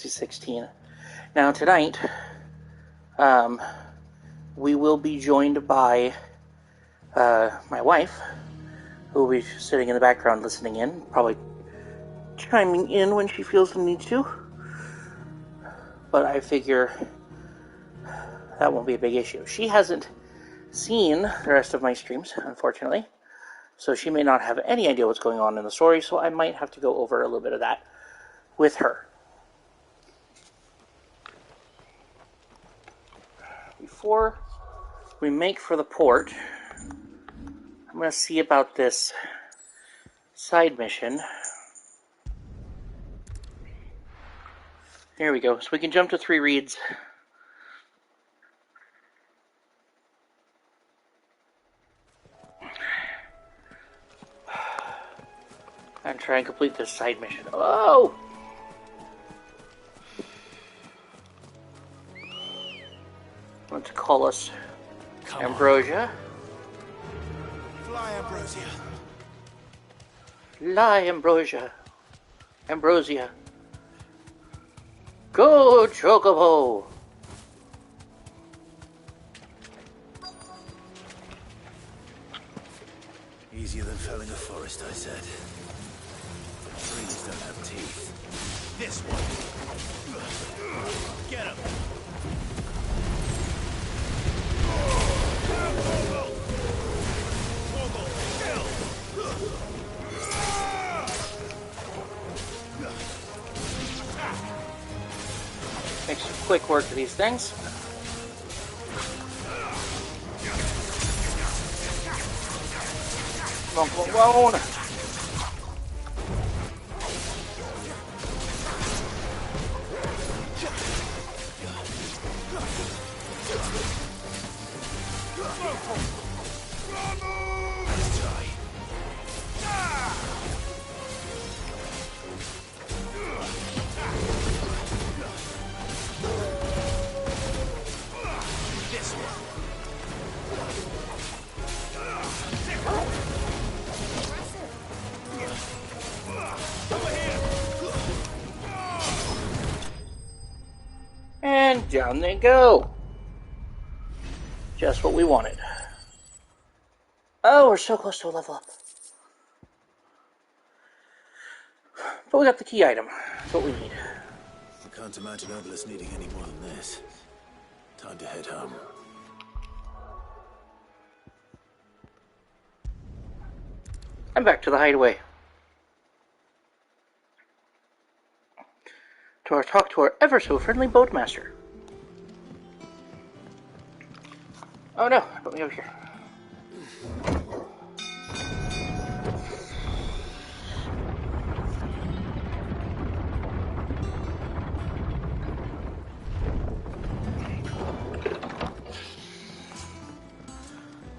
XVI. Now tonight, we will be joined by my wife, who will be sitting in the background listening in, probably chiming in when she feels the need to. But I figure that won't be a big issue. She hasn't seen the rest of my streams, unfortunately, so she may not have any idea what's going on in the story, so I might have to go over a little bit of that with her. Before we make for the port, I'm going to see about this side mission. Here we go. So we can jump to 3 reads. And try and complete this side mission. Oh! Let's call us Ambrosia. Fly, Ambrosia. Fly, Ambrosia. Ambrosia. Go, Chocobo! Easier than felling a forest, I said. Trees don't have teeth. This one. Get him! Make some quick work of these things. Come on, come on. And down they go. Just what we wanted. Oh, we're so close to a level up. But we got the key item. That's what we need. I can't imagine Obelisk needing any more than this. Time to head home. I'm back to the hideaway. To talk to our ever-so-friendly boatmaster. Oh no, put me over here.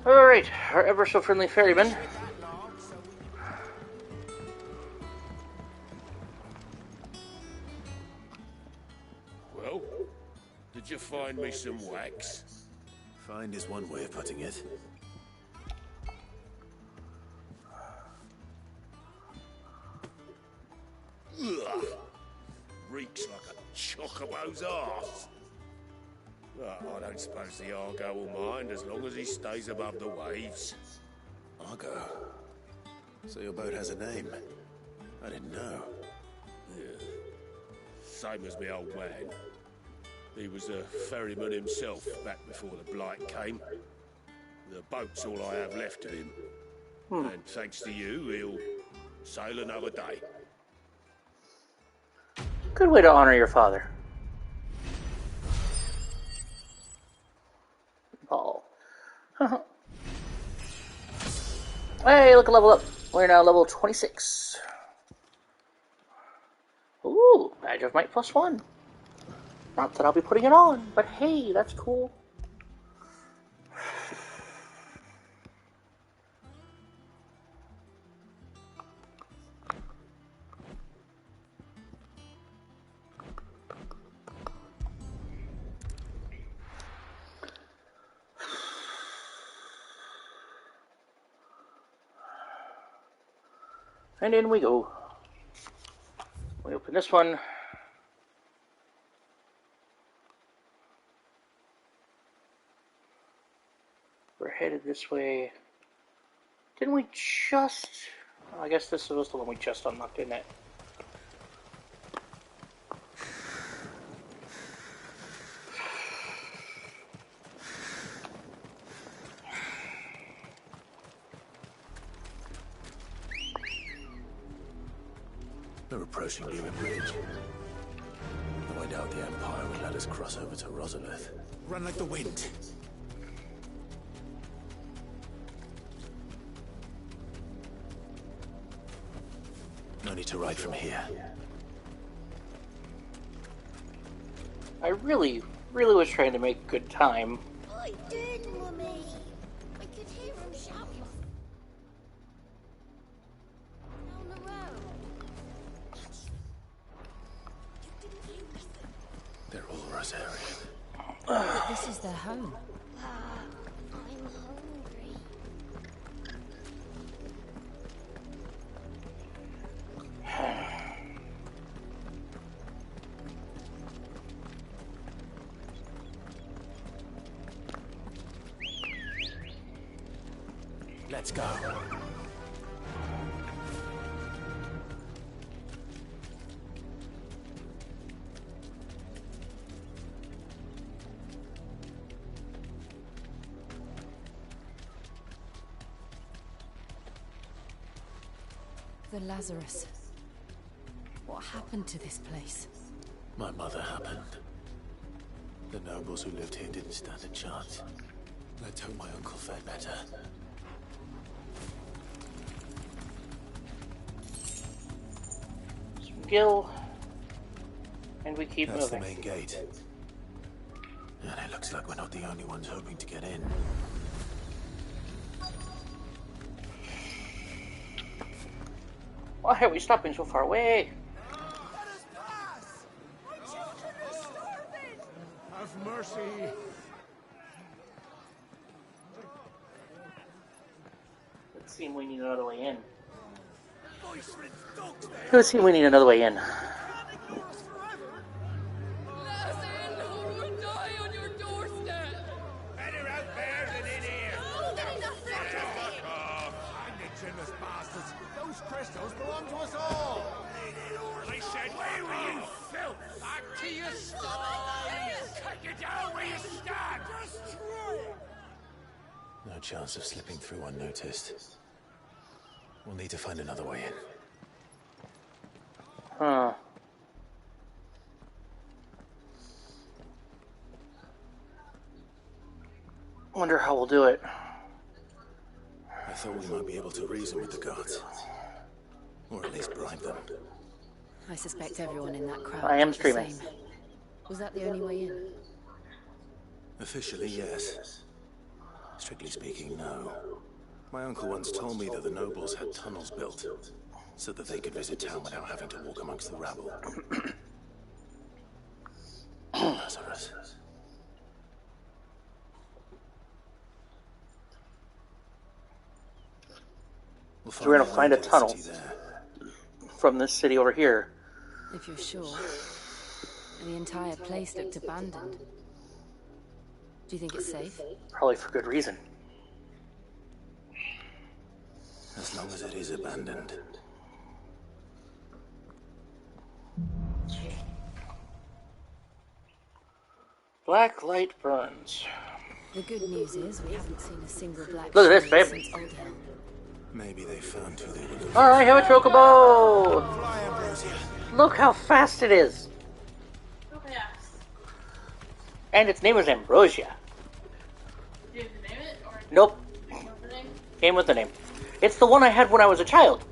Alright, our ever-so-friendly ferryman. Well, did you find me some wax? Find is one way of putting it. Ugh. Reeks like a chocobo's arse. I don't suppose the Argo will mind as long as he stays above the waves. Argo? So your boat has a name? I didn't know. Yeah. Same as me old man. He was a ferryman himself back before the blight came. The boat's all I have left of him. And thanks to you, he'll sail another day. Good way to honor your father. Paul. Hey, look, a level up. We're now level 26. Ooh, Badge of Might +1. Not that I'll be putting it on, but hey, that's cool. And in we go. We open this one. We're headed this way. Didn't we just... I guess this was the one we just unlocked, didn't it? We're approaching Lima Bridge. Though I doubt the Empire would let us cross over to Rosalith. Run like the wind. No need to ride from here. I really was trying to make good time. I did, Mummy. I could hear him shouting down the road. You didn't hear nothing. They're all Rosarian. But this is their home. I'm hungry. Let's go. The Lazarus. What happened to this place? My mother happened. The nobles who lived here didn't stand a chance. Let's hope my uncle fared better. Gil. And we keep That's moving. the main gate. And it looks like we're not the only ones hoping to get in. Why are we stopping so far away? Let us pass! My children are starving! Have mercy. It would seem we need another way in. It would seem we need another way in. Better out there than in here. And the generous bastards. Those crystals belong to us all. I said, where were you, filth? Back to your stalls. Cut you down where you stand. No chance of slipping through unnoticed. We'll need to find another way in. Huh. Wonder how we'll do it. I thought we might be able to reason with the guards. Or at least bribe them. I suspect everyone in that crowd. I am did the streaming. same. Was that the only way in? Officially, yes. Strictly speaking, no. My uncle once told me that the nobles had tunnels built, so that they could visit town without having to walk amongst the rabble. Lazarus. So we're gonna find a tunnel from this city over here. If you're sure. The entire place looked abandoned. Do you think it's safe? Probably for good reason. As long as it is abandoned. Black light burns. The good news is we haven't seen a single black Look at this, shade babe. since Old Hill. Maybe they found who they were looking Oh, I have a chocobo! Fly, Ambrosia. Look how fast it is! And its name is Ambrosia. Did you name it? Or Nope. what's the name? Came with the name. It's the one I had when I was a child.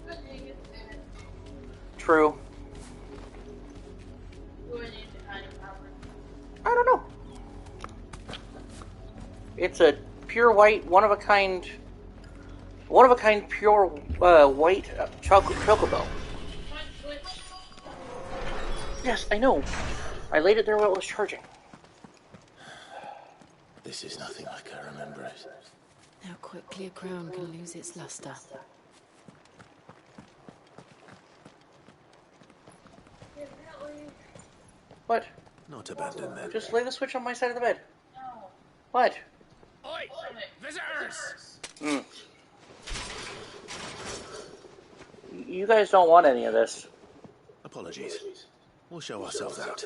Good name, good name. True. Who would name it Honey Popper? I don't know. It's a pure white, one-of-a-kind pure white chocobo. Which? Yes, I know. I laid it there while it was charging. This is nothing like I remember it. How quickly a crown can lose its luster. What? Not abandon them. Just lay the switch on my side of the bed. No. What? Visitors! You guys don't want any of this. Apologies. We'll show ourselves out.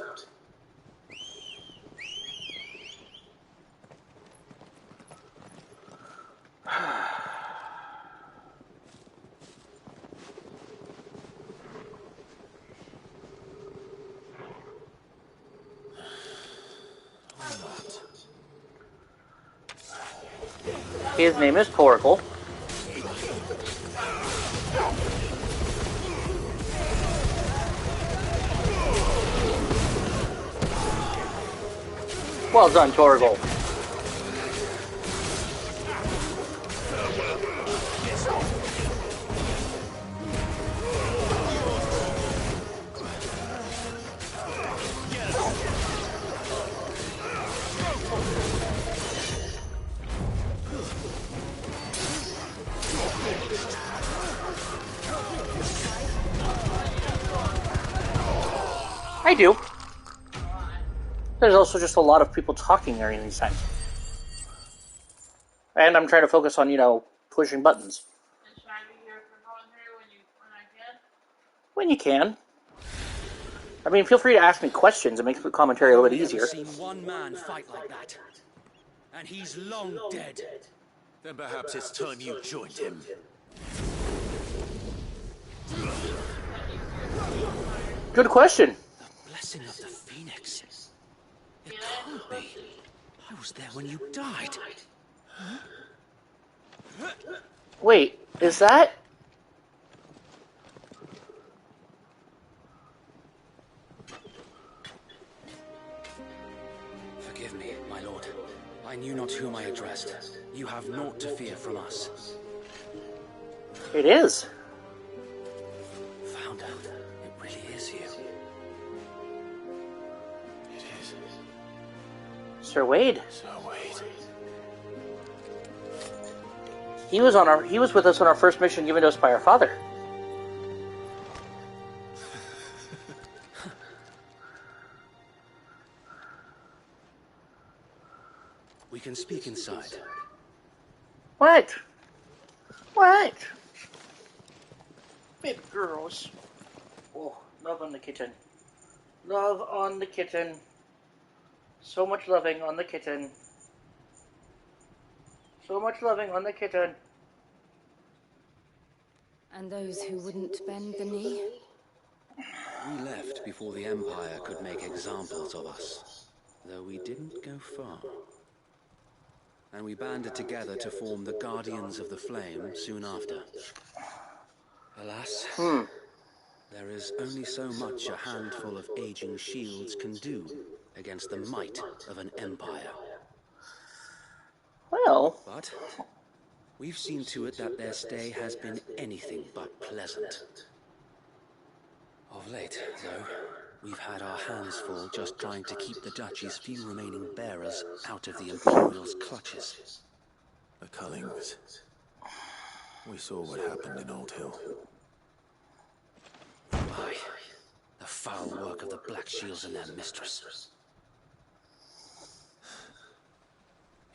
His name is Torgal. Well done, Torgal. I do. There's also just a lot of people talking during these times. And I'm trying to focus on, pushing buttons. And should I be here for voluntary when I can? When you can. I mean, feel free to ask me questions. It makes the commentary a little bit easier. I've never seen one man fight like that. And he's long dead. Then perhaps it's time you joined him. Good question. The blessing of the Phoenix. It can't be. I was there when you died. Wait, is that... Forgive me, my lord. I knew not whom I addressed. You have naught to fear from us. It is. Founder, it really is you. It is. Sir Wade. Sir Wade. He was with us on our first mission given to us by our father. We can speak inside. What? What? Baby girls. Oh, love on the kitten. Love on the kitten. So much loving on the kitten. So much loving on the kitten. And those who wouldn't bend the knee? We left before the Empire could make examples of us, though we didn't go far. And we banded together to form the Guardians of the Flame soon after. Alas, there is only so much a handful of aging shields can do against the might of an empire. Well, But we've seen to it that their stay has been anything but pleasant. Of late, though, we've had our hands full just trying to keep the Duchy's few remaining bearers out of the Imperial's clutches. The Cullings. We saw what happened in Old Hill. Why, the foul work of the Black Shields and their mistress.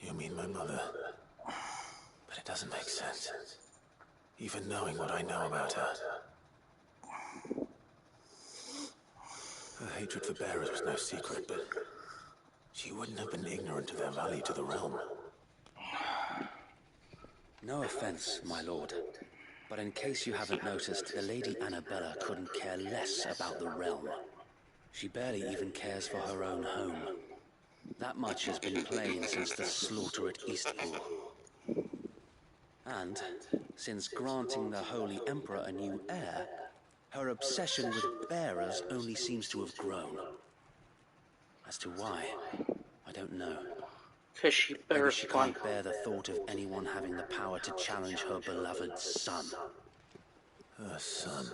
You mean my mother? But it doesn't make sense. Even knowing what I know about her. Her hatred for bearers was no secret, but she wouldn't have been ignorant of their value to the realm. No offense, my lord, but in case you haven't noticed, the Lady Annabella couldn't care less about the realm. She barely even cares for her own home. That much has been plain since the slaughter at Eastpool. And, since granting the Holy Emperor a new heir, her obsession with bearers only seems to have grown. As to why, I don't know. because she Maybe bears she one. can't bear the thought of anyone having the power to challenge her beloved son. Her son.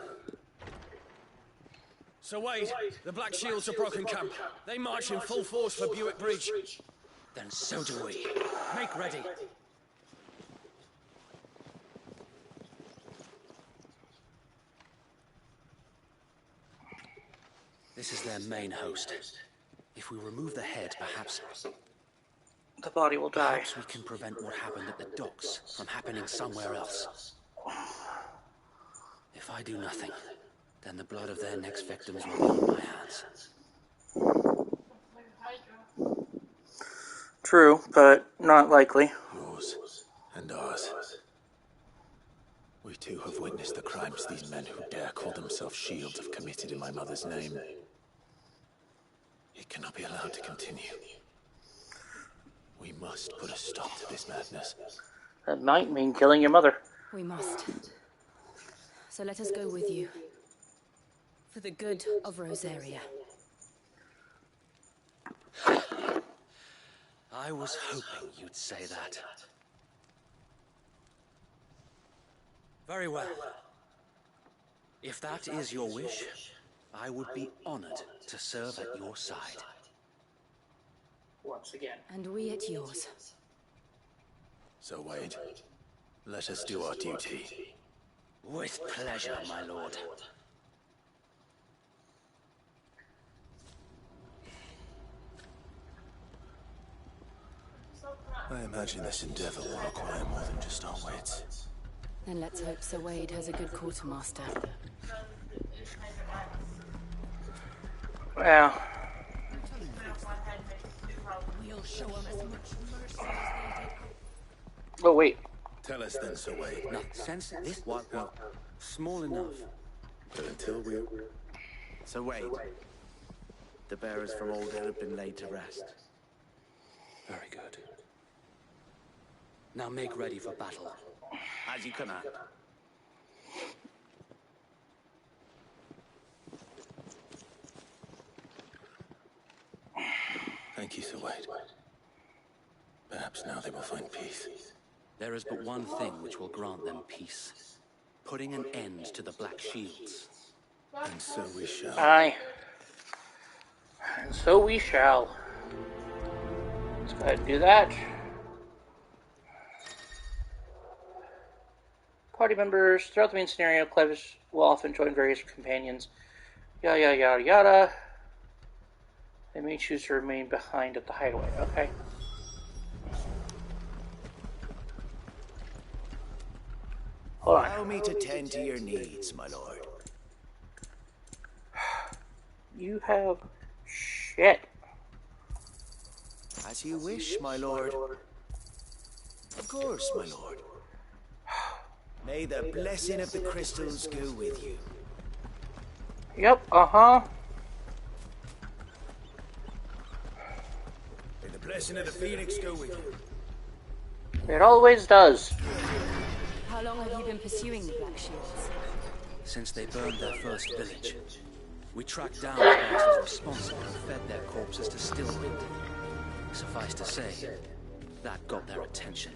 Sir Wade, the Black Shields have broken camp. They march in full force for Buick Bridge. Then so do we. Make ready. This is their main host. If we remove the head, perhaps... the body will die. Perhaps we can prevent what happened at the docks from happening somewhere else. If I do nothing, then the blood of their next victims will be on my hands. True, but not likely. Yours and ours. We too have witnessed the crimes these men who dare call themselves shields have committed in my mother's name. It cannot be allowed to continue. We must put a stop to this madness. That might mean killing your mother. We must. So let us go with you. For the good of Rosaria. I was hoping you'd say that. Very well. If that is your wish, I would be honored to serve at your side. Once again. And we at yours. So, Wade, let us do our duty. With pleasure, my lord. I imagine this endeavor will require more than just our wits. Then let's hope Sir Wade has a good quartermaster. Well. We'll show them as much mercy as they did. Oh, wait. Tell us then, Sir Wade. Now, since this was, well, small enough. But until we... So Wade, the bearers from Old Hill have been laid to rest. Very good. Now make ready for battle. As you command. Thank you, Sir Wade. Perhaps now they will find peace. There is but one thing which will grant them peace. Putting an end to the Black Shields. And so we shall. Aye. And so we shall. Let's go ahead and do that. Party members, throughout the main scenario, Clevis will often join various companions. Yada yada yada yada. They may choose to remain behind at the hideaway. Okay. Hold on. Allow me to tend to your needs, my lord. You have shit. As you wish, my lord. Of course, my lord. May the blessing of the crystals go with you. Yep, uh-huh. May the blessing of the Phoenix go with you. It always does. How long have you been pursuing the Black Shields? Since they burned their first village, we tracked down the parties responsible and fed their corpses to Stillwind. Suffice to say, that got their attention.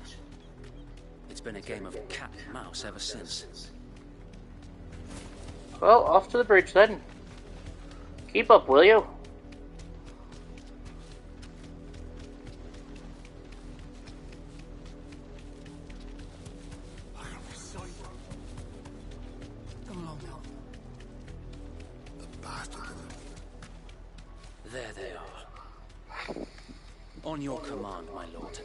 It's been a game of cat and mouse ever since. Well, off to the bridge then. Keep up, will you? There they are. On your command, my lord.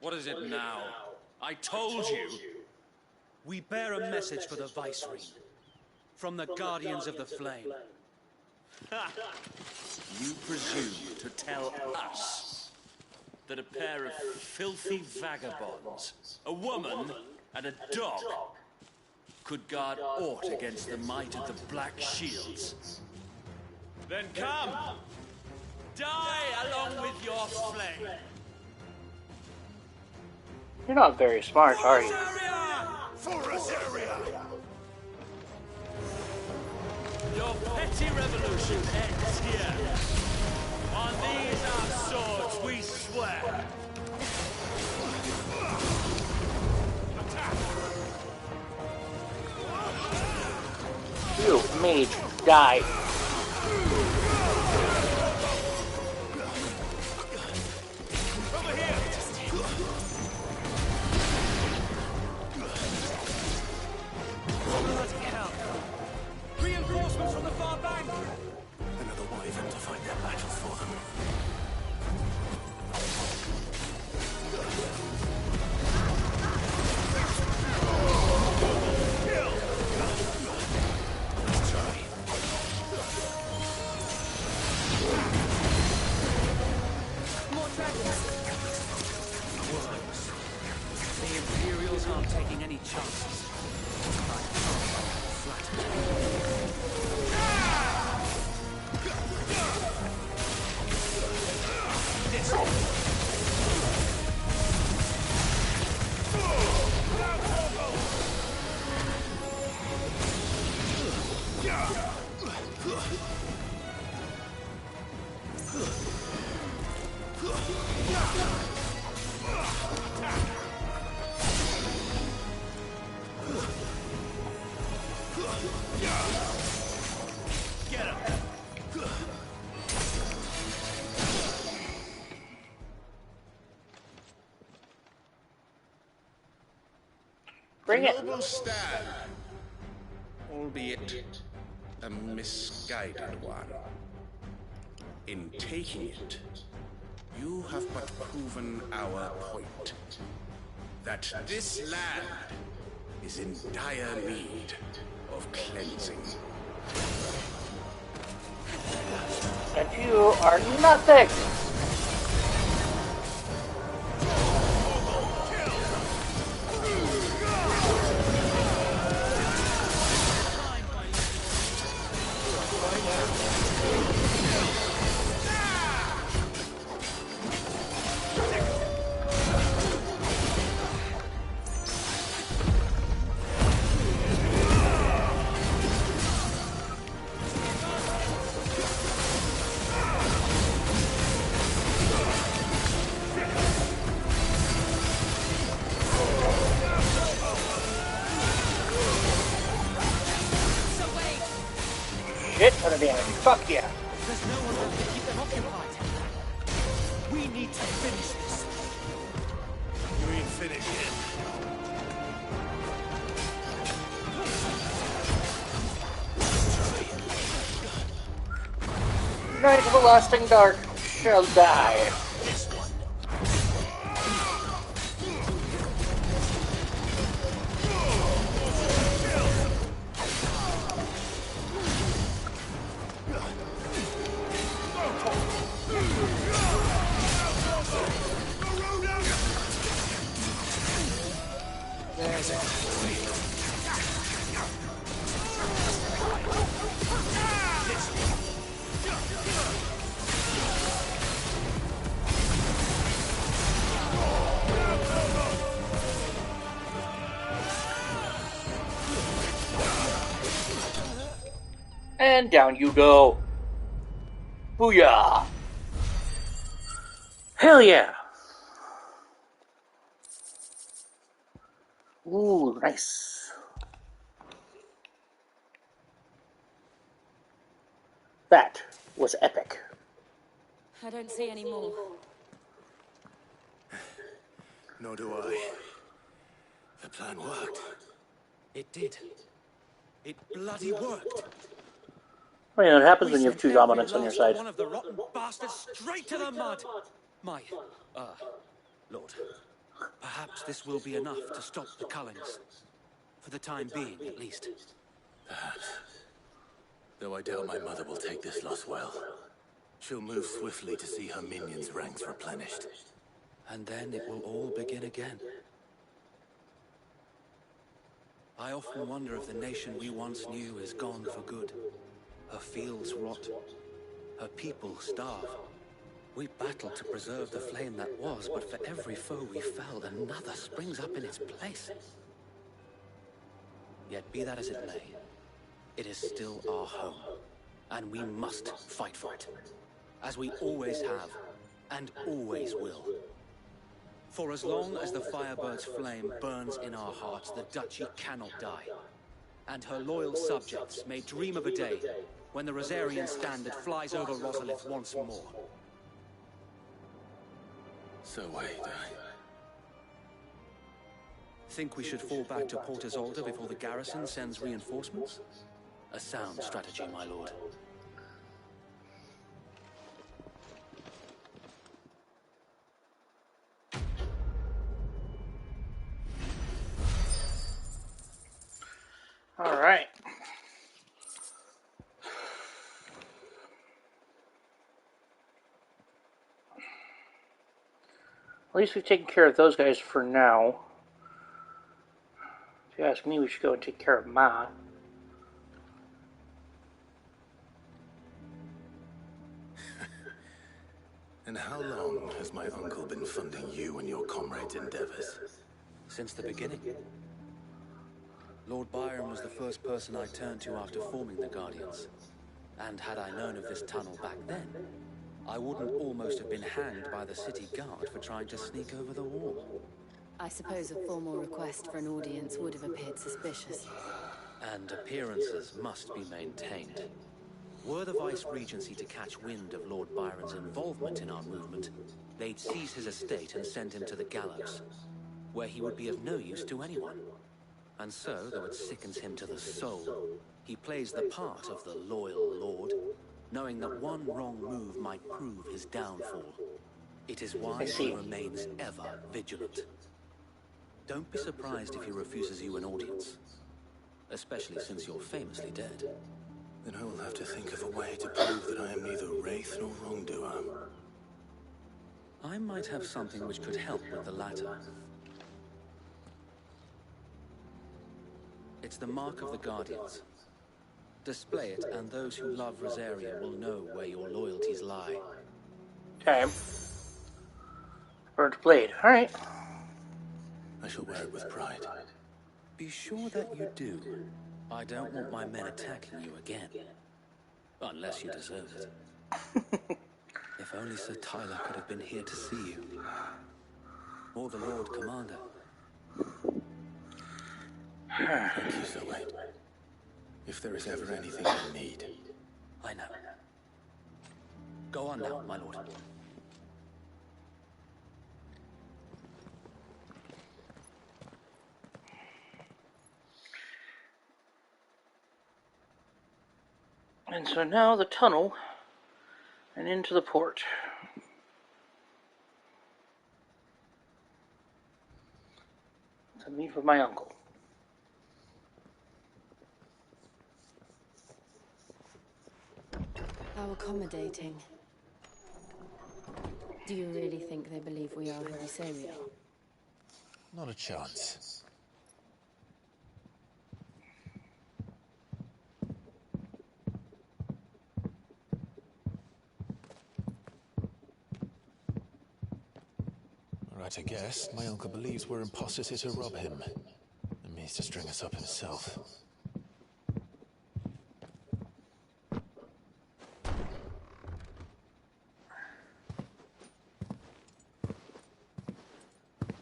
What is it now? I told you. We bear a message for the Viceroy. From the Guardians of the Flame. Ha! You presume to tell us that a pair of filthy vagabonds, a woman and a dog, could guard aught against the might of the Black Shields? Then come! Die along with your flame! You're not very smart, are you? For Rosaria! Your petty revolution ends here. On these our swords we swear. You mage, die. nobles aren't taking any chances. I can't flatter. Bring it. Noble stand, albeit a misguided one. In taking it, you have but proven our point. That this land is in dire need of cleansing. And you are nothing! Shit ton of damage. Fuck yeah. There's no one left to keep them occupied. We need to finish this. You ain't finished yet. Knight of the Lasting Dark shall die. And down you go. Booyah! Hell yeah! Ooh, nice. That was epic. I don't see any more. Nor do I. The plan worked. It did. It bloody worked. Well, you know, it happens We when you have sent two every dominants on your last side. one of the rotten bastards straight to the mud. My, Lord, perhaps this will be enough to stop the Cullings. For the time being, at least. Perhaps. Though I doubt my mother will take this loss well. She'll move swiftly to see her minions' ranks replenished. And then it will all begin again. I often wonder if the nation we once knew is gone for good. Her fields rot. Her people starve. We battled to preserve the flame that was, but for every foe we felled, another springs up in its place. Yet be that as it may, it is still our home, and we must fight for it, as we always have, and always will. For as long as the Firebird's flame burns in our hearts, the Duchy cannot die, and her loyal subjects may dream of a day when the Rosarian standard flies over Rosalith once more. So wait, Think we should fall back to Port Isolde before the garrison sends reinforcements? A sound strategy, my lord. All right. At least we've taken care of those guys for now. If you ask me, we should go and take care of Ma. And how long has my uncle been funding you and your comrades' endeavors? Since the beginning. Lord Byron was the first person I turned to after forming the Guardians. And had I known of this tunnel back then, I wouldn't almost have been hanged by the city guard for trying to sneak over the wall. I suppose a formal request for an audience would have appeared suspicious. And appearances must be maintained. Were the Vice-Regency to catch wind of Lord Byron's involvement in our movement, they'd seize his estate and send him to the gallows, where he would be of no use to anyone. And so, though it sickens him to the soul, he plays the part of the loyal lord, knowing that one wrong move might prove his downfall. It is why he remains ever vigilant. Don't be surprised if he refuses you an audience, especially since you're famously dead. Then I will have to think of a way to prove that I am neither wraith nor wrongdoer. I might have something which could help with the latter. It's the mark of the Guardians. Display it, and those who love Rosaria will know where your loyalties lie. Okay. Burnt blade. Alright. I shall wear it with pride. Be sure that you do. I don't want my men attacking you again. Unless you deserve it. If only Sir Tyler could have been here to see you. Or the Lord Commander. Thank you, Sir Wade. If there is ever anything I need. I know. Go on now, my lord. And so now the tunnel and into the port. To meet with my uncle. How accommodating. Do you really think they believe we are who we say we are? Not a chance. Right, I guess. My uncle believes we're imposters here to rob him. And means to string us up himself.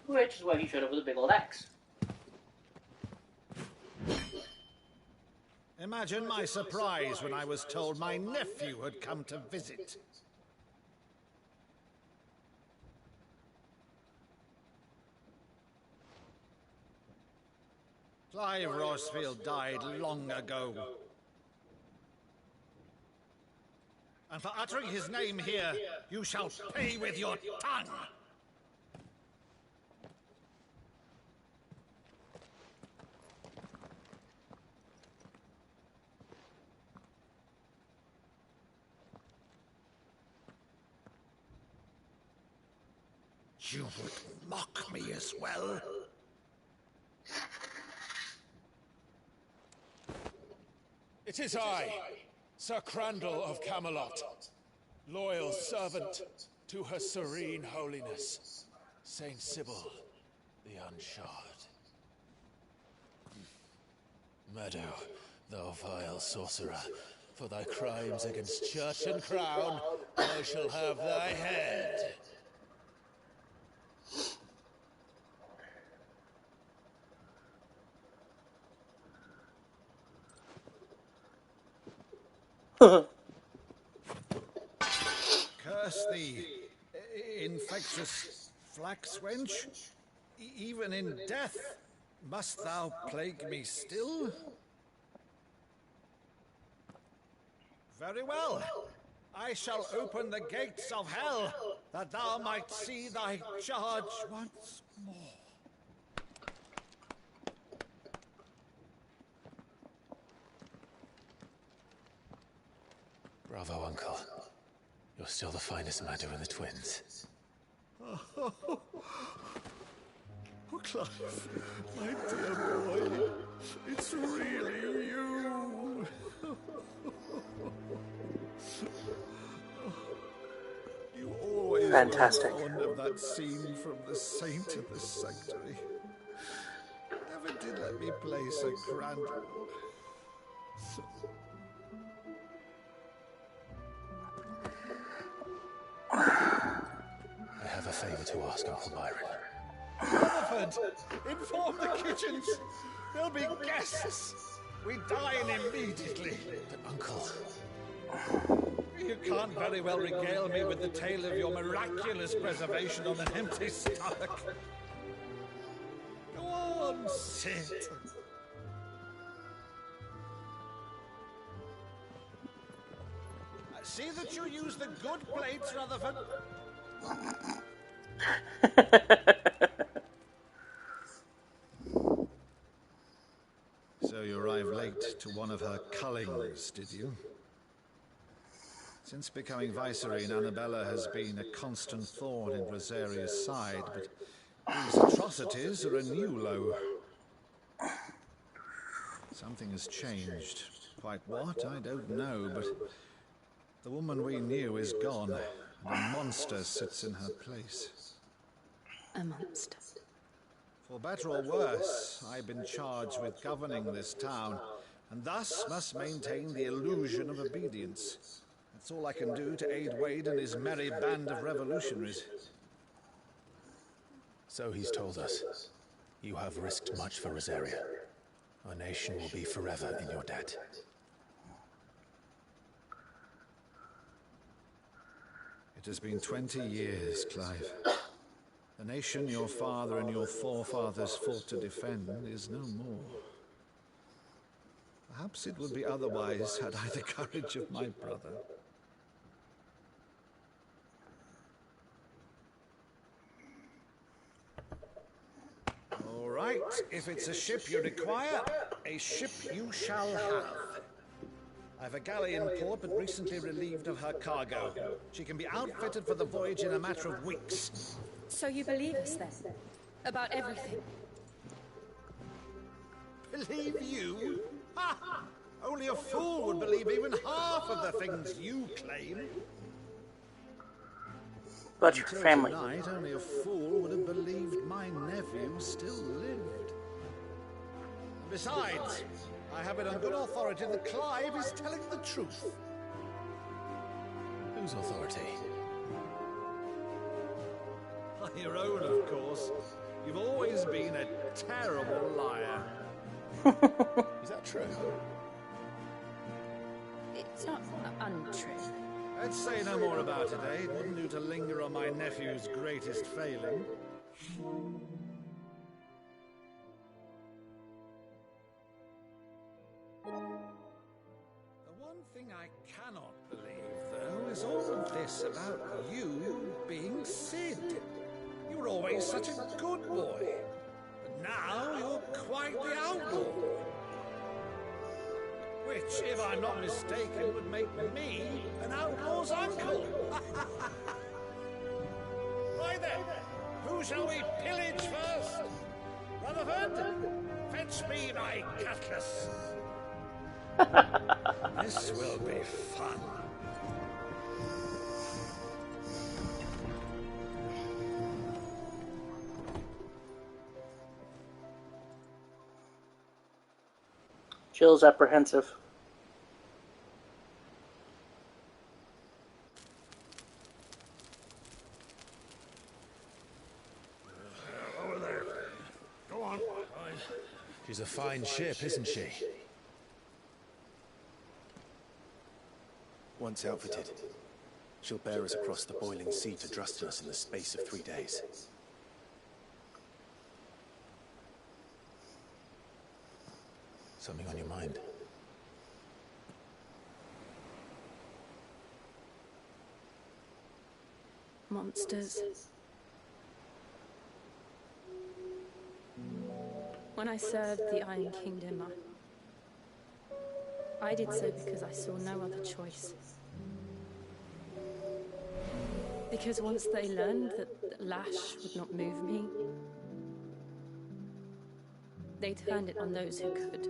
Which is why he showed up with a big old axe. Imagine my surprise when I was told my nephew had come to visit. Clive Rosfield died long ago. And for uttering his name here, you shall pay with your tongue! You would mock me as well? It is I, Sir Crandall of Camelot, loyal servant to Her Serene Holiness, Saint Sybil the Unshod. Meadow, thou vile sorcerer, for thy crimes against church and crown, I shall have thy head. Curse thee, infectious flax wench. Even in death, must thou plague me still? Very well. I shall open the gates of hell, that thou might see thy charge once more. Bravo, Uncle. You're still the finest Meadow in the twins. Oh, Clive, my dear boy, it's really you. You always Fantastic. were fond of that scene from The Saint of the Sanctuary. Never did let me play so grand. I have a favor to ask, Uncle Byron. Rutherford, inform the kitchens. There'll be guests. We dine immediately. But, Uncle... You can't very well regale me with the tale of your miraculous preservation on an empty stomach. Go on, sit. See that you use the good plates, Rutherford. So you arrived late to one of her cullings, did you? Since becoming Vicereine, Annabella has been a constant thorn in Rosaria's side, but these atrocities are a new low. Something has changed. Quite what, I don't know, but the woman we knew is gone, and a monster sits in her place. A monster. For better or worse, I've been charged with governing this town, and thus must maintain the illusion of obedience. That's all I can do to aid Wade and his merry band of revolutionaries. So he's told us. You have risked much for Rosaria. Our nation will be forever in your debt. It has been 20 years, Clive. The nation your father and your forefathers fought to defend is no more. Perhaps it would be otherwise had I the courage of my brother. All right, if it's a ship you require, a ship you shall have. I've a galley in port, but recently relieved of her cargo. She can be outfitted for the voyage in a matter of weeks. So you believe us then? About everything? Believe you? Ha! Only a fool would believe even half of the things you claim. But your family. Tonight, only a fool would have believed my nephew still lived. And besides, I have it on good authority that Clive is telling the truth. Whose authority? Your own, of course. You've always been a terrible liar. Is that true? It's not untrue. Let's say no more about it, eh? It wouldn't do to linger on my nephew's greatest failing. The one thing I cannot believe, though, is all of this about you being Sid. You were always such a good boy. But now you're quite the outlaw. Which, if I'm not mistaken, would make me an outlaw's uncle. Right then, who shall we pillage first? Rutherford, fetch me my cutlass. This will be fun. Jill's apprehensive. Over there. Go on. She's a fine ship, isn't she? Once outfitted, she'll bear us across the boiling sea to Drustinus in the space of 3 days. Something on your mind? Monsters. When I served the Iron Kingdom, I did so because I saw no other choice. Because once they learned that Lash would not move me, They turned it on those who could.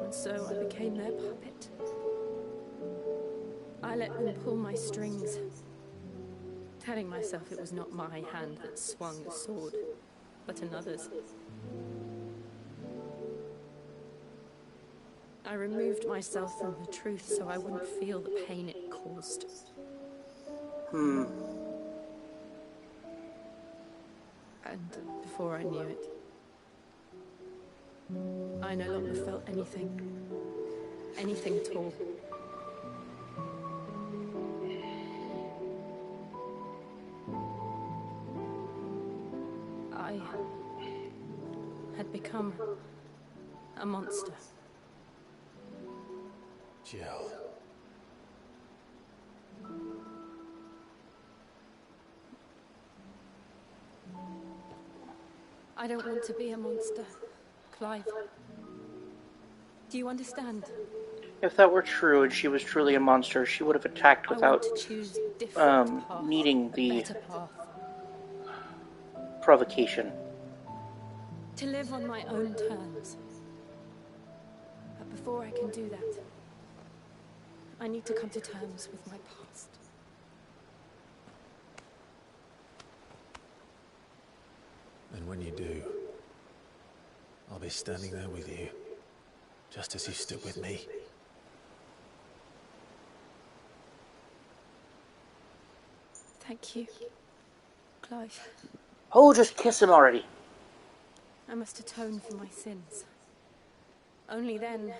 And so I became their puppet. I let them pull my strings, telling myself it was not my hand that swung the sword, but another's. I removed myself from the truth so I wouldn't feel the pain it caused. And before I knew it, I no longer felt anything. Anything at all. I had become a monster. Jill. I don't want to be a monster, Clive. Do you understand? If that were true and she was truly a monster, she would have attacked without needing the provocation. To live on my own terms. But before I can do that, I need to come to terms with my past. And when you do, I'll be standing there with you, just as you stood with me. Thank you, Clive. Oh, just kiss him already. I must atone for my sins. Only then,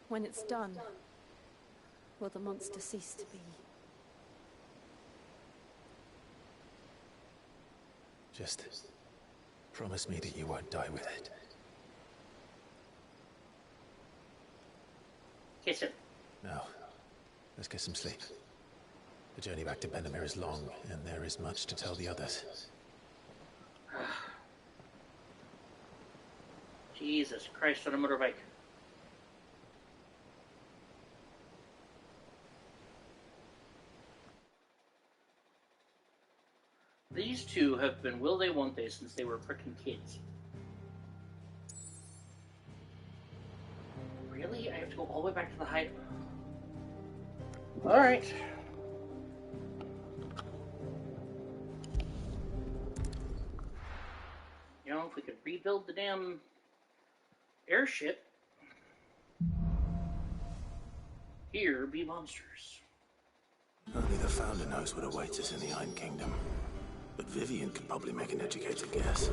when it's done, will the monster cease to be. Just promise me that you won't die with it. Kiss him. Now, let's get some sleep. The journey back to Benamir is long, and there is much to tell the others. Jesus Christ on a motorbike. These two have been will they won't they since they were frickin' kids. Really? I have to go all the way back to the hide. Alright. You know, if we could rebuild the damn airship, here be monsters. Only the Founder knows what awaits us in the Iron Kingdom. But Vivian could probably make an educated guess.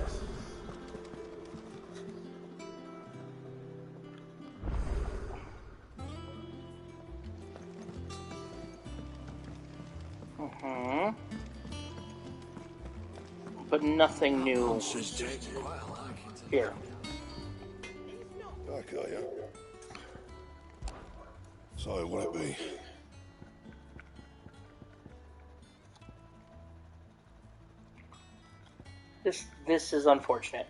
But nothing new here. Okay, yeah. So, what it be? This is unfortunate.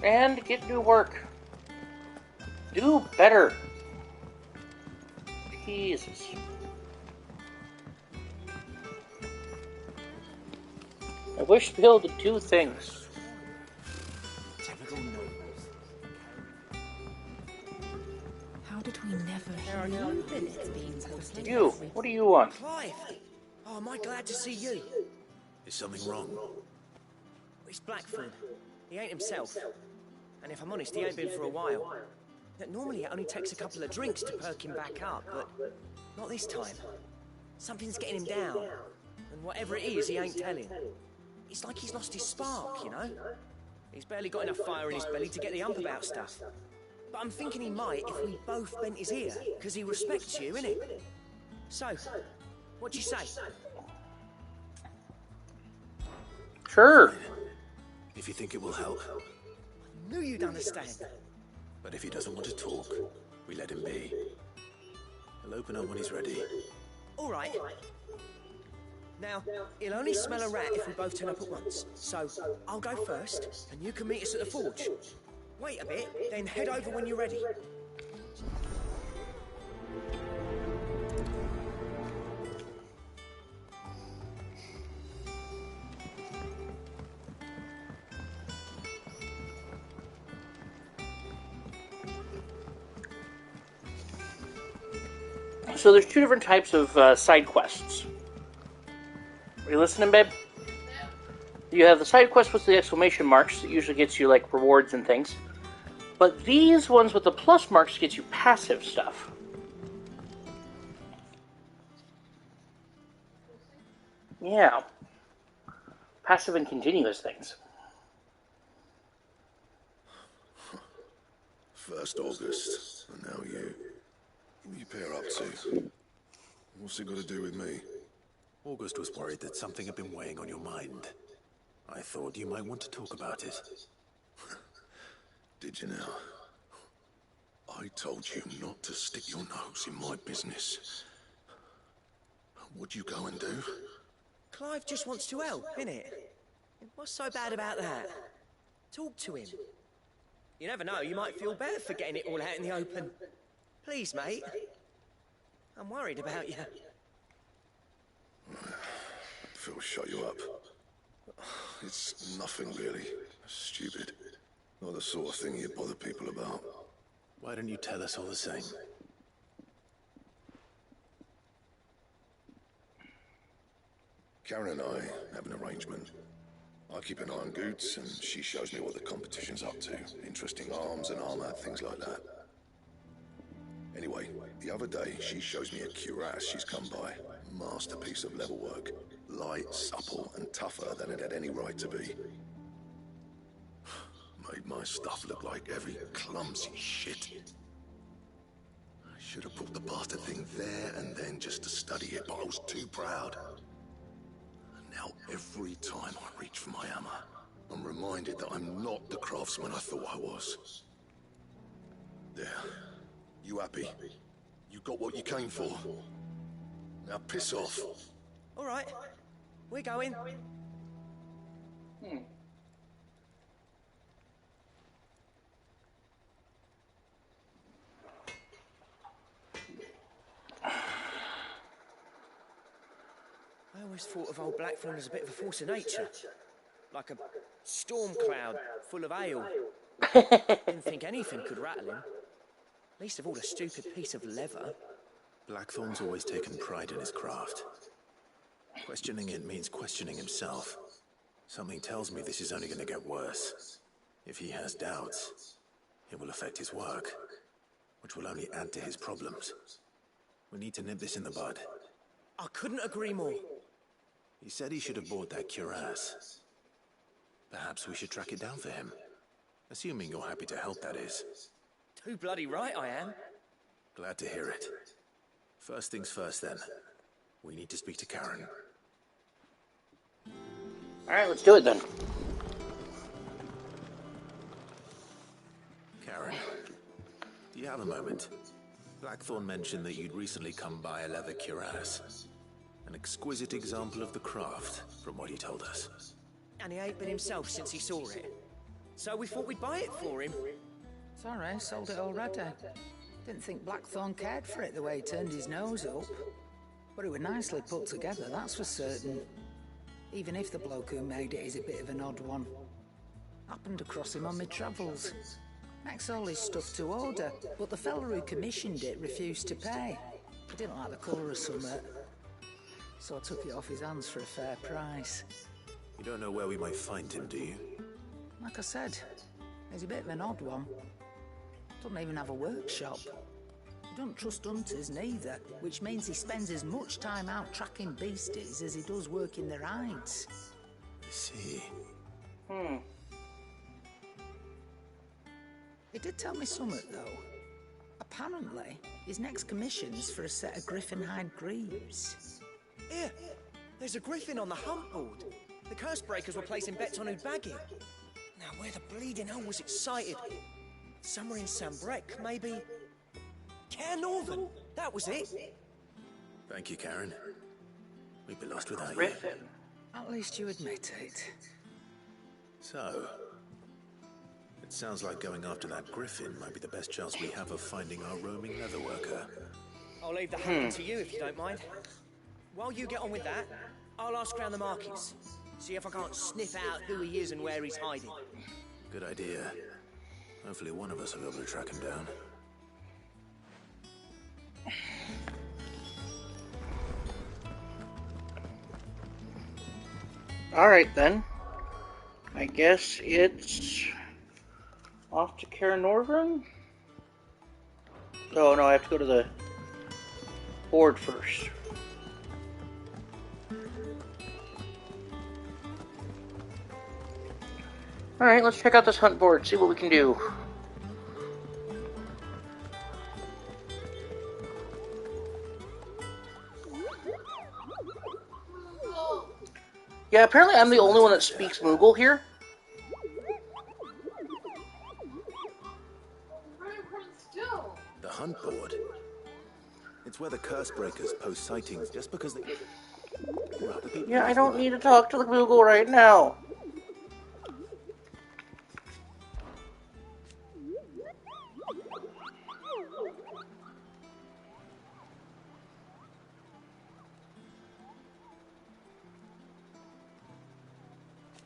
And get new work. Do better. Jesus. I wish to be able to do things. How did we never hear you? You, what do you want? Clive! Oh, am I glad to see you? Is something wrong? It's Blackthorn. He ain't himself. And if I'm honest, he ain't been for a while. Normally it only takes a couple of drinks to perk him back up, but not this time. Something's getting him down. And whatever it is, he ain't telling. It's like he's lost his spark, you know? He's barely got enough fire in his belly to get the ump about stuff. But I'm thinking he might if we both bent his ear, because he respects you, innit? So, what do you say? Sure. Fine. If you think it will help. Knew you'd understand. But if he doesn't want to talk, we let him be. He'll open up when he's ready. All right. Now, he'll only smell a rat if we both turn up at once. So, I'll go first, and you can meet us at the forge. Wait a bit, then head over when you're ready. So there's two different types of side quests. Are you listening, babe? You have the side quest with the exclamation marks that usually gets you like rewards and things. But these ones with the plus marks get you passive stuff. Yeah. Passive and continuous things. 1st August, and now you. What are you pair up to? What's it got to do with me? August was worried that something had been weighing on your mind. I thought you might want to talk about it. Did you now? I told you not to stick your nose in my business. What'd you go and do? Clive just wants to help, innit? What's so bad about that? Talk to him. You never know, you might feel better for getting it all out in the open. Please, mate. I'm worried about you. Phil, shut you up. It's nothing really. Stupid. Not the sort of thing you bother people about. Why don't you tell us all the same? Karen and I have an arrangement. I keep an eye on Goots, and she shows me what the competition's up to. Interesting arms and armor, things like that. Anyway, the other day, she shows me a cuirass she's come by. Masterpiece of level work. Light, supple, and tougher than it had any right to be. Made my stuff look like every clumsy shit. I should have brought the bastard thing there and then just to study it, but I was too proud. And now every time I reach for my hammer, I'm reminded that I'm not the craftsman I thought I was. There. You happy? You got what you came for. Now piss off. All right. We're going. I always thought of old Blackthorn as a bit of a force of nature. Like a storm cloud full of hail. Didn't think anything could rattle him. Least of all a stupid piece of leather. Blackthorn's always taken pride in his craft. Questioning it means questioning himself. Something tells me this is only going to get worse. If he has doubts, it will affect his work, which will only add to his problems. We need to nip this in the bud. I couldn't agree more. He said he should have bought that cuirass. Perhaps we should track it down for him. Assuming you're happy to help, that is. Too bloody right I am. Glad to hear it. First things first, then. We need to speak to Karen. Alright, let's do it then. Karen, do you have a moment? Blackthorn mentioned that you'd recently come by a leather cuirass. An exquisite example of the craft, from what he told us. And he ain't been himself since he saw it. So we thought we'd buy it for him. Sorry, sold it already. Didn't think Blackthorn cared for it the way he turned his nose up. But it was nicely put together, that's for certain. Even if the bloke who made it is a bit of an odd one. Happened across him on my travels. Makes all his stuff to order, but the fella who commissioned it refused to pay. He didn't like the colour of something. So I took it off his hands for a fair price. You don't know where we might find him, do you? Like I said, he's a bit of an odd one. Doesn't even have a workshop. He don't trust hunters neither, which means he spends as much time out tracking beasties as he does working their hides. I see. He did tell me something, though. Apparently, his next commission's for a set of griffin hide greaves. Here, there's a griffin on the hunt board. The curse breakers were placing bets on who'd bag it. Now, where the bleeding hell was it sighted? Somewhere in Sambrec, maybe? Caer Northern, that was it. Thank you, Karen. We'd be lost without you. Griffin. At least you admit it. So, it sounds like going after that Griffin might be the best chance we have of finding our roaming leatherworker. I'll leave the hunting to you if you don't mind. While you get on with that, I'll ask around the markets. See if I can't sniff out who he is and where he's hiding. Good idea. Hopefully one of us will be able to track him down. Alright then. I guess it's off to Caer Northern? Oh no, I have to go to the board first. Alright, let's check out this hunt board, see what we can do. Yeah, apparently I'm the only one that speaks Moogle here. The hunt board? It's where the curse breakers post sightings just because they... Yeah, I don't need to talk to the Moogle right now.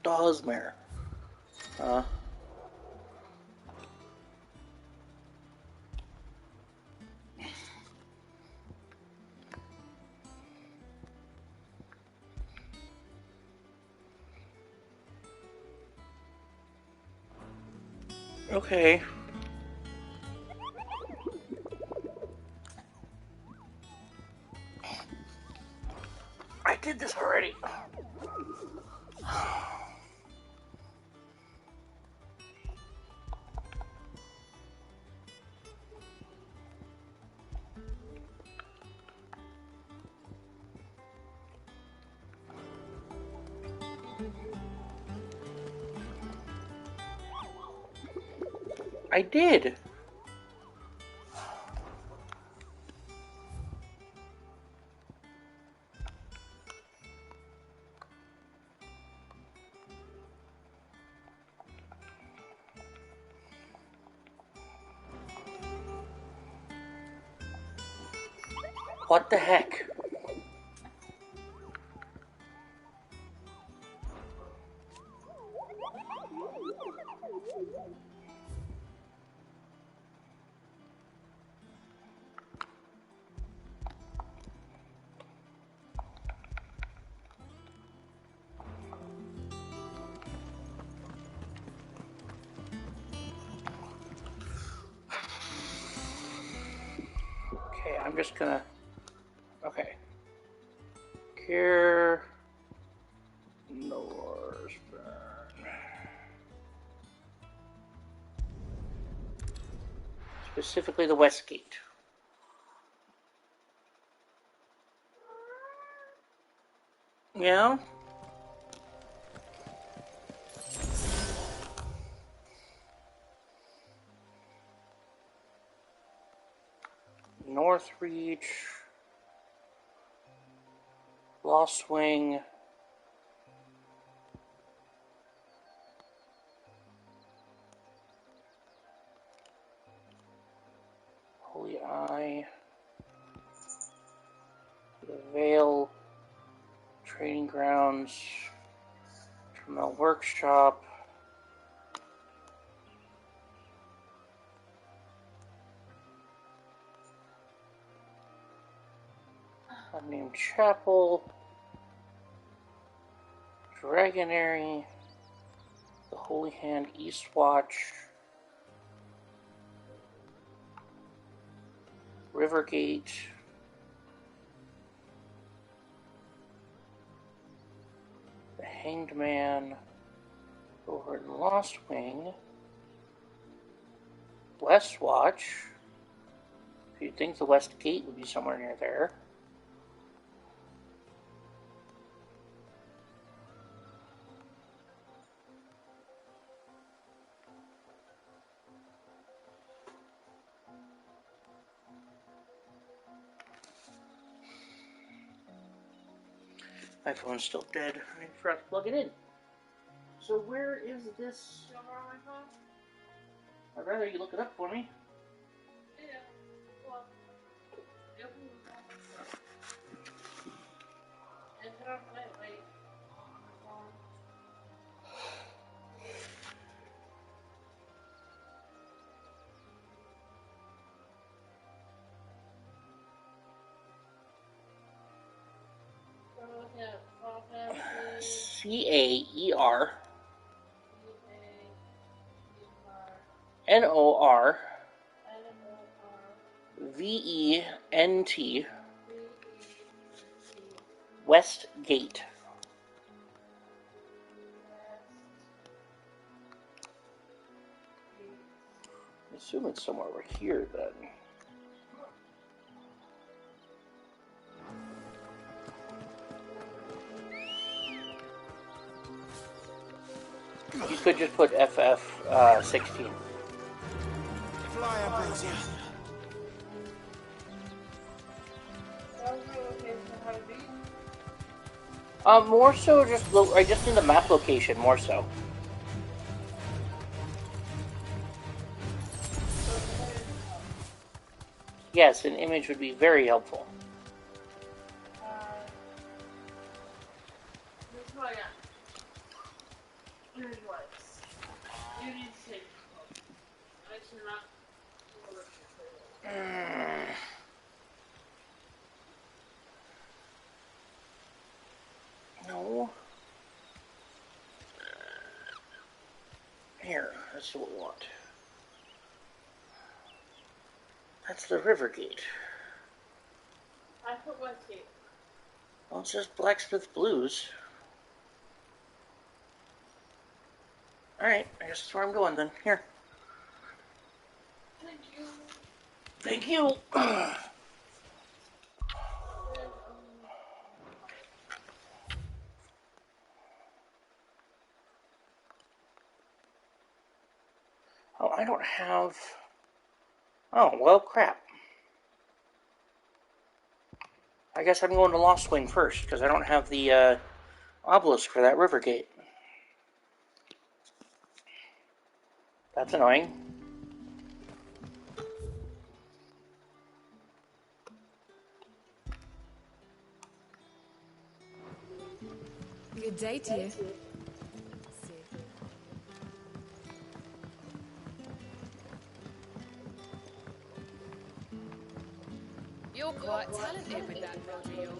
Dosmere. Okay. I did this already. I did. What the heck? Okay, I'm just gonna... Okay. Caer Northern. Specifically the West Gate. Yeah? Northreach, Lost Wing, Holy Eye, the Vale, Training Grounds, Terminal Workshop, Unnamed Chapel, Dragonary, the Holy Hand Eastwatch, Rivergate, the Hanged Man, over in Lost Wing, Westwatch. You'd think the West Gate would be somewhere near there. My phone's still dead. I forgot to plug it in. So where is this? I'd rather you look it up for me. Yeah. Well, CAER NOR VENT West Gate. I assume it's somewhere over here then. You could just put FF 16. Fly, Ambrosia. More so just I just need the map location, more so. Yes, an image would be very helpful. No. Here, that's what we want. That's the river gate. I put Westgate. Well, it says Blacksmith Blues. Alright, I guess that's where I'm going then. Here. Thank you. Thank you. Oh, I don't have... Oh, well, crap. I guess I'm going to Lost Wing first, because I don't have the obelisk for that river gate. That's annoying. Good day to you. You're quite talented with that rod of yours.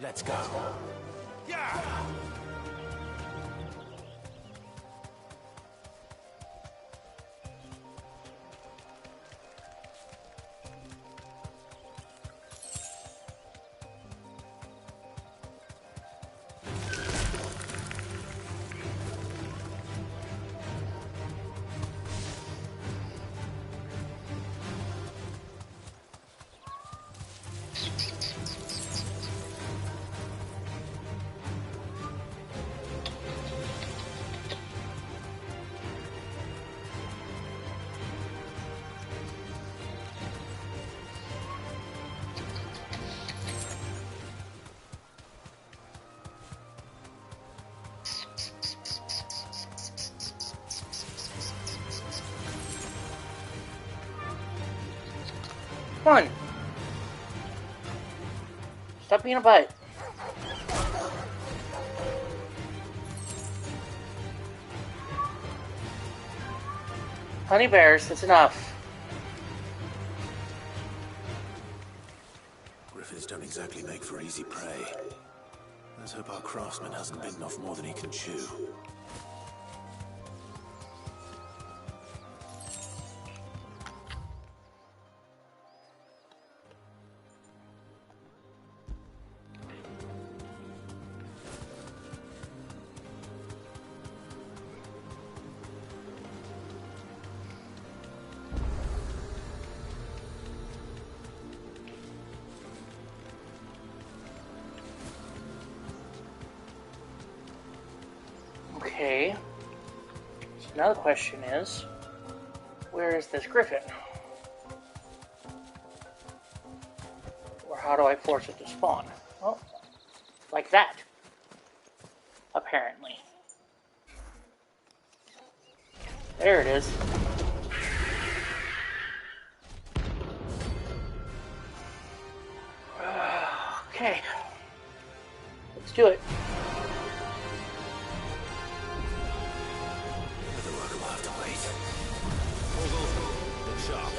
Let's go. Yeah! Come on. Stop being a butt. Honey bears, that's enough. Griffins don't exactly make for easy prey. Let's hope our craftsman hasn't bitten off more than he can chew. Okay. So now the question is, where is this griffin? Or how do I force it to spawn? Well, like that. Apparently. There it is. Okay. Let's do it. The work will have to wait. Look sharp.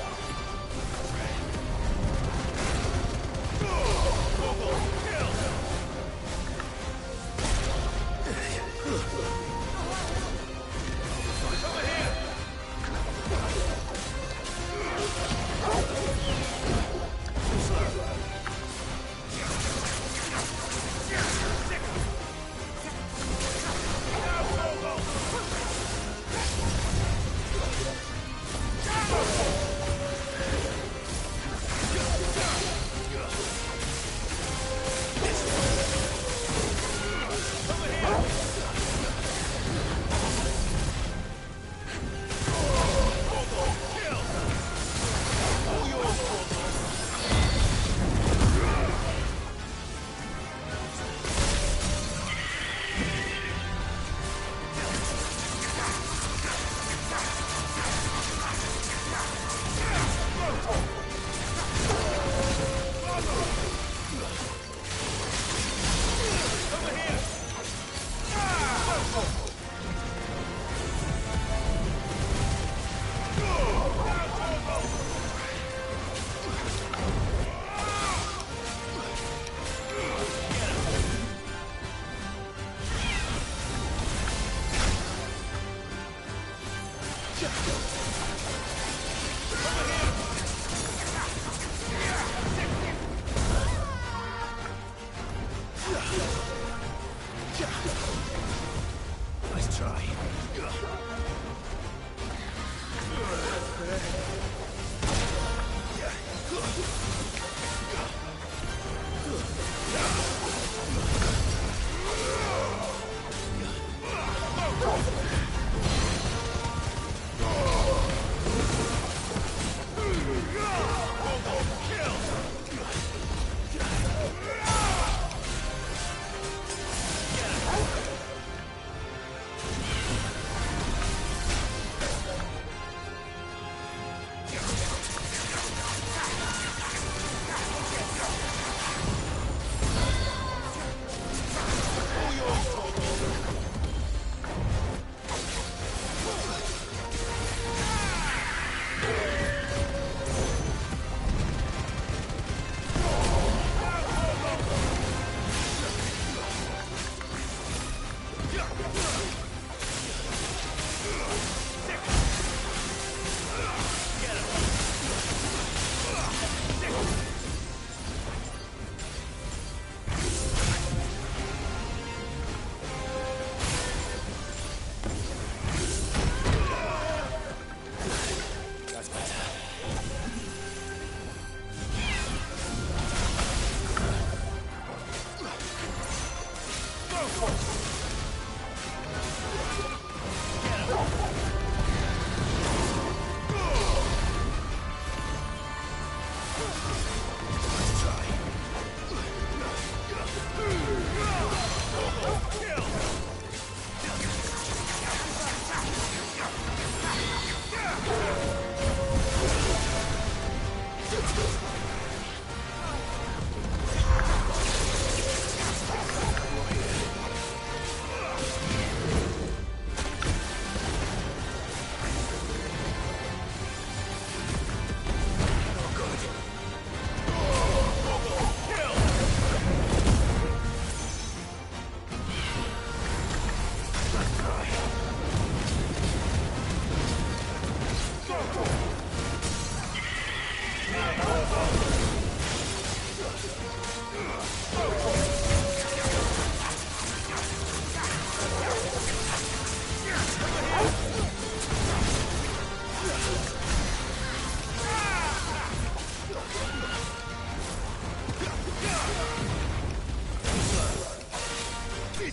Nice try.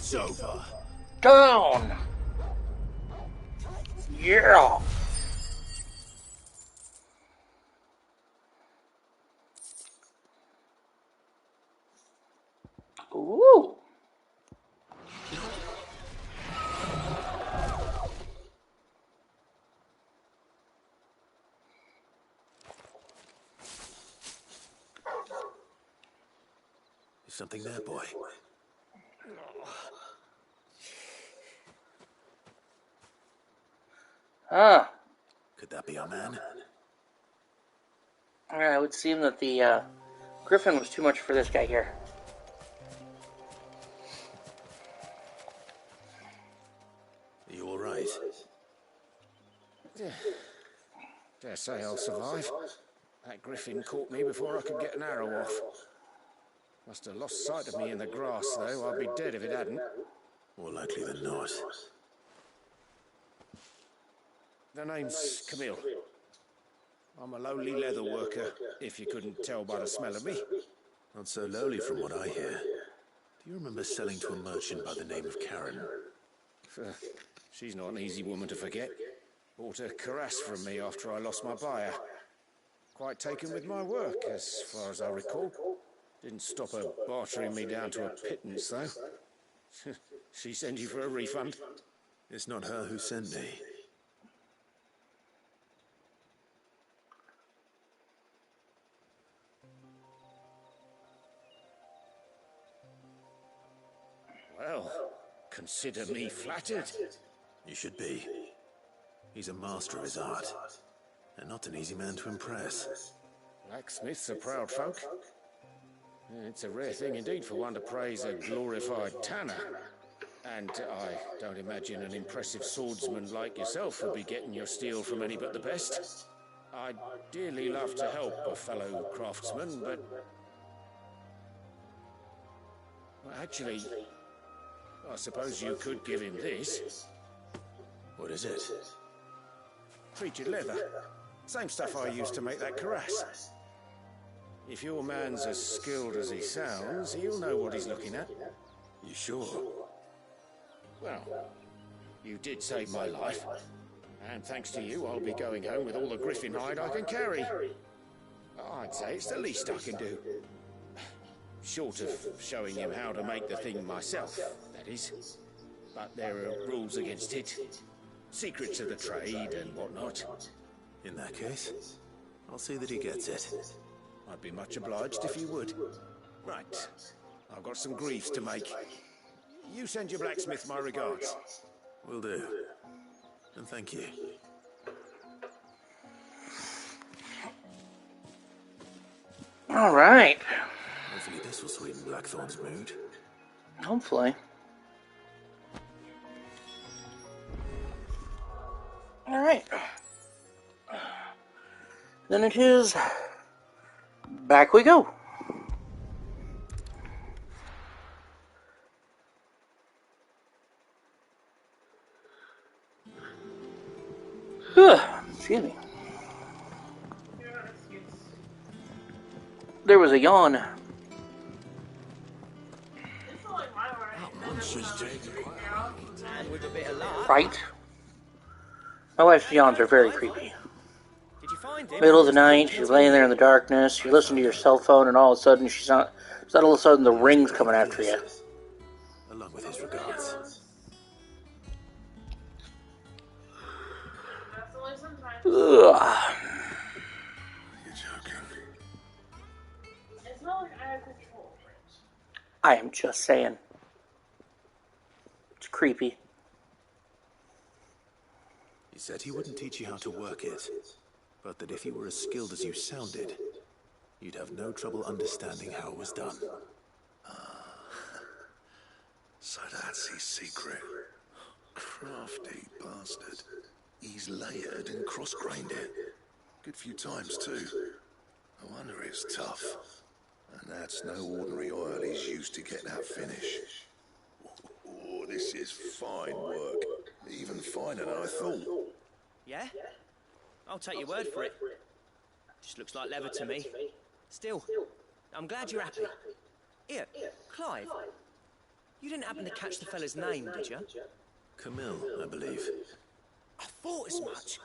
It's over. Down! Yeah! Ooh! Is something there, boy? Ah. Could that be our man? It would seem that the griffin was too much for this guy here. Are you alright? Yeah. Dare say I'll survive. That griffin caught me before I could get an arrow off. Must have lost sight of me in the grass, though. I'd be dead if it hadn't. More likely than not. The name's Camille. I'm a lowly leather worker, if you couldn't tell by the smell of me. Not so lowly from what I hear. Do you remember selling to a merchant by the name of Karen? She's not an easy woman to forget. Bought a cuirass from me after I lost my buyer. Quite taken with my work, as far as I recall. Didn't stop her bartering me down to a pittance, though. She sent you for a refund? It's not her who sent me. Well, consider me flattered. You should be. He's a master of his art, and not an easy man to impress. Blacksmiths are proud folk. It's a rare thing indeed for one to praise a glorified tanner. And I don't imagine an impressive swordsman like yourself would be getting your steel from any but the best. I'd dearly love to help a fellow craftsman, but... well, actually, I suppose you could give him this. What is it? Treated leather. Same stuff I used to make that cuirass. If your man's as skilled as he sounds, he'll know what he's looking at. You sure? Well, you did save my life. And thanks to you, I'll be going home with all the griffin hide I can carry. I'd say it's the least I can do. Short of showing him how to make the thing myself, that is. But there are rules against it. Secrets of the trade and whatnot. In that case, I'll see that he gets it. I'd be much obliged if you would. Right. I've got some greaves to make. You send your blacksmith my regards. Will do. And thank you. All right. Hopefully this will sweeten Blackthorn's mood. Hopefully. All right. Then it is... back we go. Excuse me. There was a yawn. Right? My wife's yawns are very creepy. Did you find him? Middle of the night, she's laying there in the darkness, you listen to your cell phone, and all of a sudden she's not. All of a sudden the ring's coming after you. Along with his regards. Ugh. You're joking. It's not like I have control. I am just saying. It's creepy. He said he wouldn't teach you how to work it, but that if you were as skilled as you sounded, you'd have no trouble understanding how it was done. So that's his secret. Crafty bastard. He's layered and cross-grained it. Good few times, too. No wonder it's tough. And that's no ordinary oil he's used to get that finish. Oh, this is fine work. Even finer than I thought. Yeah? I'll take your word for it. Just looks like leather to me. Still, I'm glad you're happy. Here, Clive. You didn't happen to catch the fella's name, did you? Camille, I believe. I thought as much.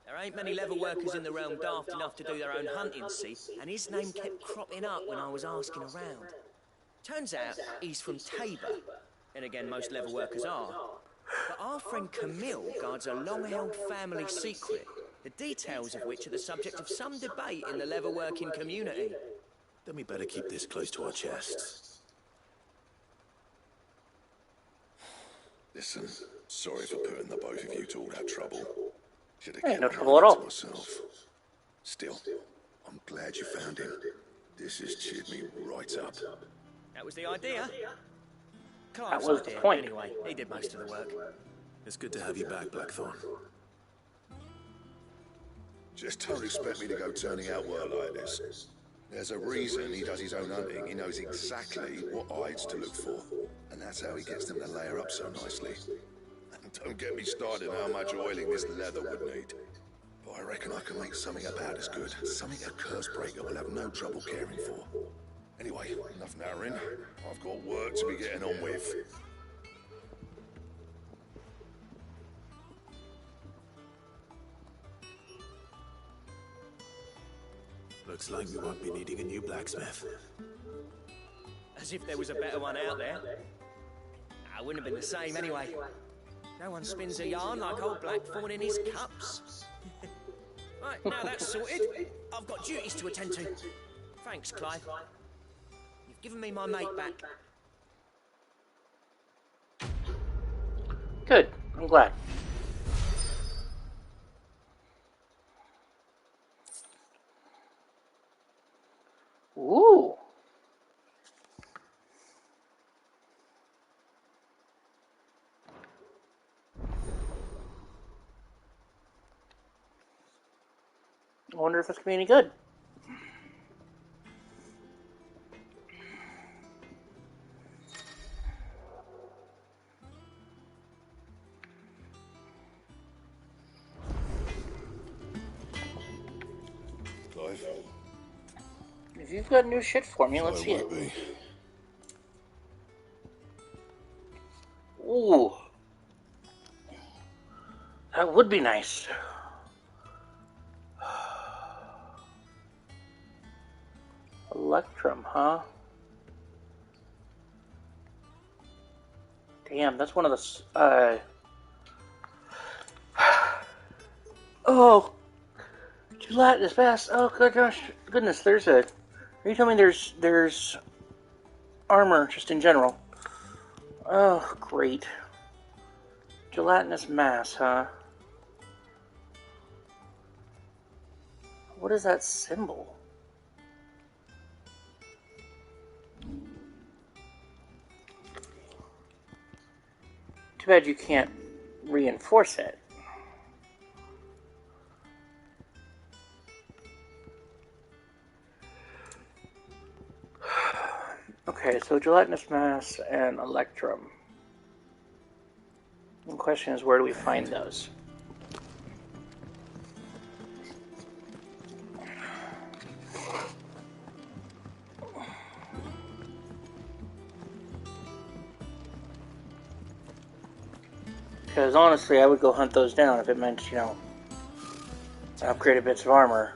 There ain't many leather workers in the realm daft enough to do their own hunting, see, and his name kept cropping up when I was asking around. Turns out he's from Tabor, and again most leather workers are. But our friend Camille guards a long-held family secret, the details of which are the subject of some debate in the leather-working community. Then we better keep this close to our chests. Listen, sorry for putting the both of you to all that trouble. Should have Hey, kept no my trouble money at all. to myself. Still, I'm glad you found him. This has cheered me right up. That was the idea. That Clive's was the idea, point. anyway. He did most of the work. It's good to have you back, Blackthorn. Just don't expect me to go turning out work like this. There's a reason he does his own hunting. He knows exactly what hides to look for. And that's how he gets them to layer up so nicely. And don't get me started on how much oiling this leather would need. But I reckon I can make something about as good. Something a curse breaker will have no trouble caring for. Anyway, enough nattering. I've got work to be getting on with. Looks like we won't be needing a new blacksmith. As if there was a better one out there. I wouldn't have been the same anyway. No one spins a yarn like old Blackthorn in his cups. Right, now that's sorted, I've got duties to attend to. Thanks, Clive. You've given me my mate back. Good. I'm glad. Ooh. I wonder if it's gonna be any good. Clive? If you've got new shit for me, let's see it. Be. Ooh. That would be nice. Electrum, huh? Damn, that's one of the, Oh! Gelatinous mass. Oh, goodness, there's a... Are you telling me there's armor, just in general? Oh, great. Gelatinous mass, huh? What is that symbol? Too bad you can't reinforce it. Okay, so gelatinous mass and electrum. The question is, where do we find those? Because honestly, I would go hunt those down if it meant, you know, upgraded bits of armor.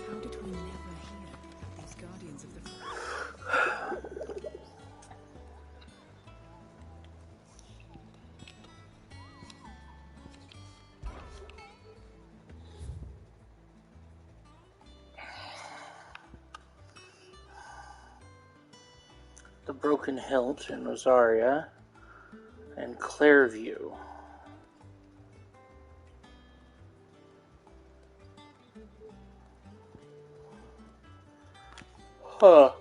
How did we never hear of these guardians of the flame? The Broken Hilt in Rosaria and Clairview. Huh.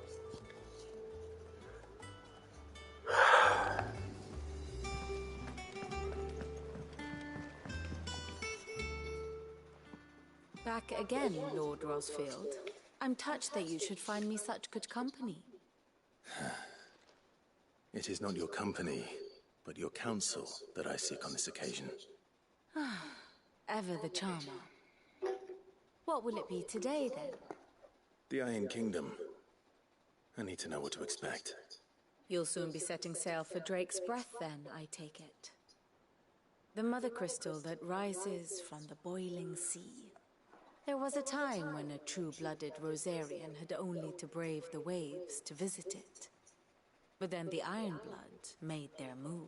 Back again, Lord Rosfield. I'm touched that you should find me such good company. It is not your company, but your counsel that I seek on this occasion. Ever the charmer. What will it be today, then? The Iron Kingdom I need to know what to expect. You'll soon be setting sail for Drake's Breath then, I take it. The mother crystal that rises from the boiling sea. There was a time when a true-blooded Rosarian had only to brave the waves to visit it. But then the Ironblood made their move.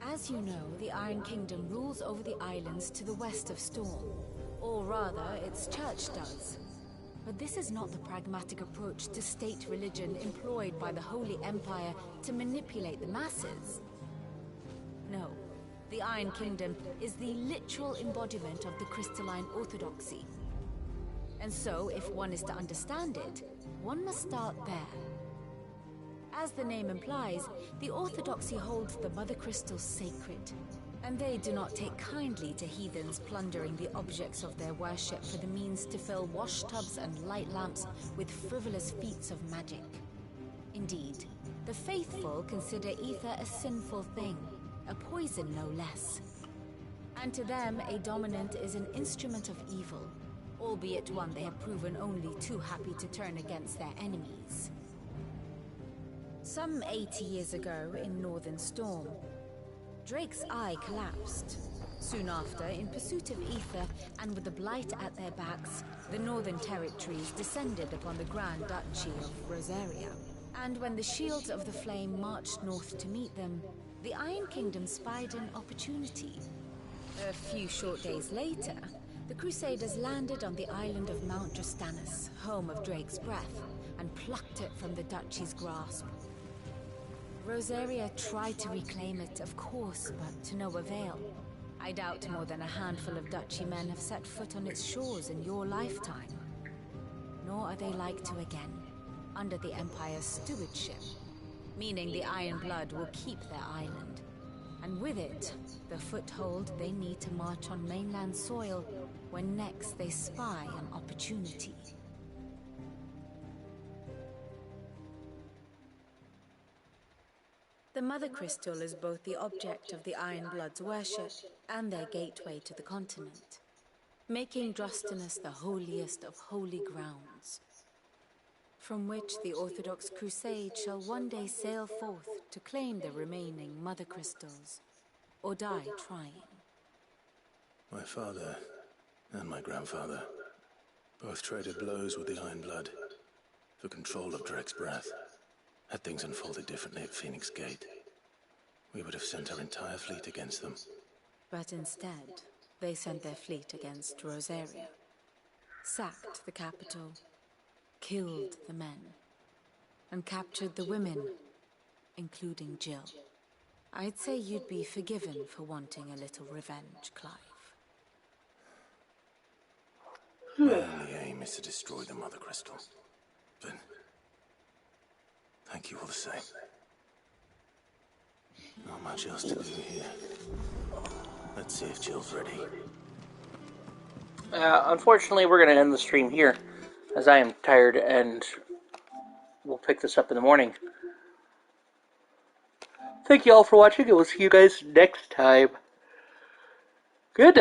As you know, the Iron Kingdom rules over the islands to the west of Storm. Or rather, its church does. But this is not the pragmatic approach to state religion employed by the Holy Empire to manipulate the masses. No, the Iron Kingdom is the literal embodiment of the crystalline orthodoxy. And so, if one is to understand it, one must start there. As the name implies, the orthodoxy holds the mother crystals sacred, and they do not take kindly to heathens plundering the objects of their worship for the means to fill washtubs and light lamps with frivolous feats of magic. Indeed, the faithful consider ether a sinful thing, a poison no less. And to them, a dominant is an instrument of evil, albeit one they have proven only too happy to turn against their enemies. Some 80 years ago, in Northern Storm, Drake's eye collapsed. Soon after, in pursuit of ether and with the blight at their backs, the Northern Territories descended upon the Grand Duchy of Rosaria. And when the Shields of the Flame marched north to meet them, the Iron Kingdom spied an opportunity. A few short days later, the Crusaders landed on the island of Mount Justanus, home of Drake's Breath, and plucked it from the Duchy's grasp. Rosaria tried to reclaim it, of course, but to no avail. I doubt more than a handful of Duchy men have set foot on its shores in your lifetime. Nor are they like to again, under the Empire's stewardship, meaning the Iron Blood will keep their island, and with it, the foothold they need to march on mainland soil when next they spy an opportunity. The Mother Crystal is both the object of the Iron Blood's worship and their gateway to the continent, making Drustinus the holiest of holy grounds, from which the Orthodox Crusade shall one day sail forth to claim the remaining Mother Crystals, or die trying. My father and my grandfather both traded blows with the Iron Blood for control of Drake's Breath. Had things unfolded differently at Phoenix Gate, we would have sent our entire fleet against them. But instead, they sent their fleet against Rosaria, sacked the capital, killed the men, and captured the women, including Jill. I'd say you'd be forgiven for wanting a little revenge, Clive. My only aim is to destroy the Mother Crystal. But thank you all the same. Not much else to do here. Let's see if Jill's ready. Unfortunately, we're going to end the stream here, as I am tired, and we'll pick this up in the morning. Thank you all for watching, and we'll see you guys next time.